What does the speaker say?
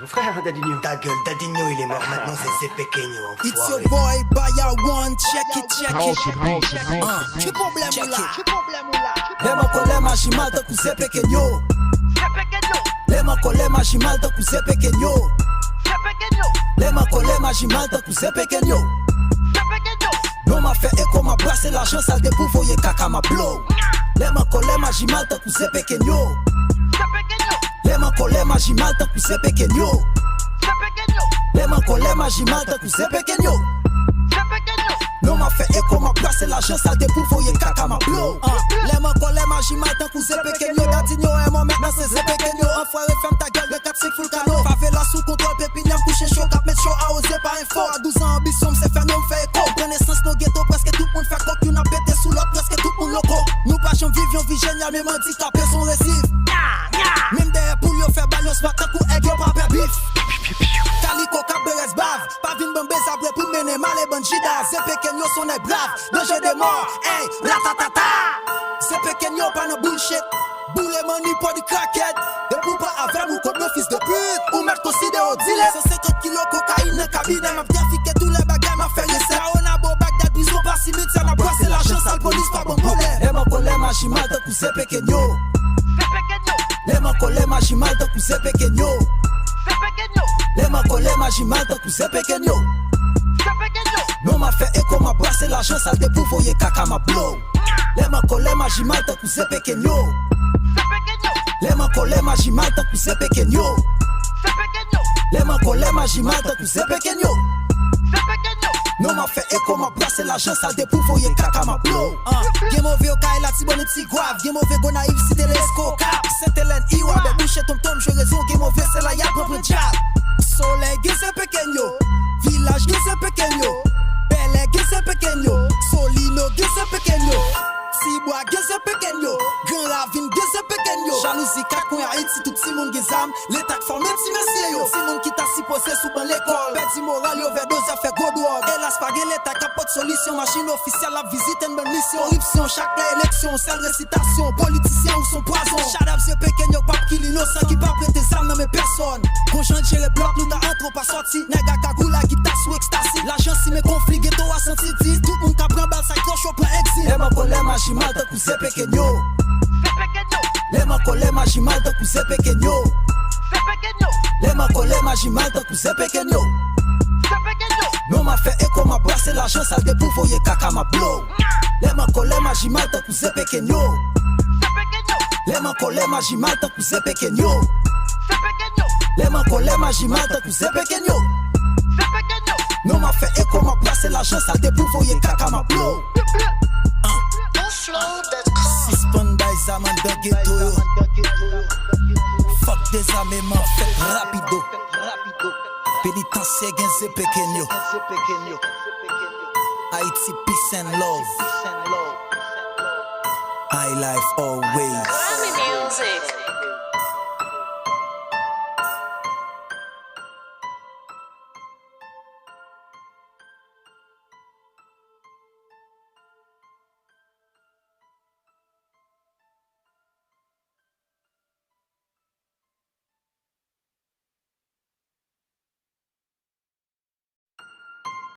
frère Dadinho. Ta gueule, Dadinho il est mort, maintenant c'est Pequeño. It's your boy, Baya One, check it. Que problème là? Lema kolema shimalta kuse Pequeño. Lema kolema shimalta kuse Pequeño. Lema kolema shimalta kuse Pequeño. Non m'a fait écho, m'a brassé l'argent, ça dépou, voyez caca m'a blow. Lema kolema shimalta kuse Pequeño. Lema kolema shimalta kuse Pequeño. Lema kolema shimalta kuse Pequeño. Non m'a fait écho, m'a brassé l'argent, ça dépou, voyez caca m'a blow. Lema kolema shimalta kuse Pequeño. Dadinho est mon maintenant c'est Pequeño. Enfoiré, ferme ta gueule, de 4-5 full cano. Favela sous contrôle, pépinière, couché chaud, cap mettre chaud, arrosé par info. À 12 ans, ambition, c'est faire nous fait écho. Connaissance, nos ghettos, presque tout le monde fait coq. Y'en a pété sous l'autre, presque tout le monde loco. Nous pas j'en vivions, vie géniale, même handicapés sont récifs. Même derrière pour lui faire balle, on se bat tant qu'on aigle, pas père bif. Calico, cap de res bave. Pas vine bombe, sabre pour mener mal et bandida. C'est Pequeño, son est brave. Danger des morts, hey, ratatata. C'est Pequeño, pas no bullshit. Boule money pour du crackhead. De pou pas avec ou comme un fils de pute. Ou mettre considéré au dealer. 150 kilos cocaïne dans cabinet. M'a trafiqué tous les bagages, m'a fait laisser. On a beau Bagdad, bison pas si vite. Ça m'a brassé l'argent, sale police, pas bon problème. Lema kolema shimalta kuse Pequeño. Lema kolema shimalta kuse Pequeño. Lema kolema shimalta kuse Pequeño. Non m'a fait écho, m'a brassé l'argent, ça dépou, voyez caca m'a blow. Lema kolema shimalta kuse Pequeño. Lema kolema shimalta kuse Pequeño. Lema kolema shimalta kuse Pequeño. Non m'a fait écho, m'a brassé l'argent, ça dépou, voyez caca m'a blow. Game over, kai la tibonne ti grave. Game over, go naïf, si t'es l'esco cap. Sainte-Hélène, Iwa, de boucher tom tom, je raison. Game over, c'est la y'a propre jab. Soleil, c'est Pequeño. Village, c'est Pequeño. Bel-Air, c'est Pequeño. Solino, c'est Pequeño. Cibois, c'est Pequeño. Grand Ravine, c'est Pequeño. Jalousie, 4 coins Haïti, tout petit monde gizam. L'état de forme, même si merci yo. Si monde qui t'a si posé sous ban l'école. Petit moral, yo overdose, a fait go dehors. Et la spaghe, l'état capote solution. Machine officielle, la visite, une bonne mission. Corruption, chaque élection, seule récitation. Politicien ou son poison. Shout out, c'est Pequeño, pape qui l'innocent, qui pas prêter âmes, non mais personne. Conjoint, j'ai les blocs, nous t'as un trop pas sorti. Nègre, cagoula, guitare sous ecstasy. L'agent, si mes conflits, ghetto a senti 10. Tout le monde qui prend balle, ça cloche au plein exil. Lema kolema shimalta kuse Pequeño. Lema kolema shimalta kuse Pequeño. Lema kolema shimalta kuse Pequeño. Non m'a fait écho, m'a brassé l'argent, ça dépou, voyez caca m'a blow. Lema kolema shimalta kuse Pequeño. Lema kolema shimalta kuse Pequeño. Lema kolema shimalta kuse Pequeño. Non m'a fait écho, m'a brassé l'argent, ça dépou, voyez caca m'a blow. Suspend by Zaman de ghetto. Fuck désarmement, fait rapido. Pénitencier, c'est Pequeño. Haïti, peace and love. High life always. Grammy music.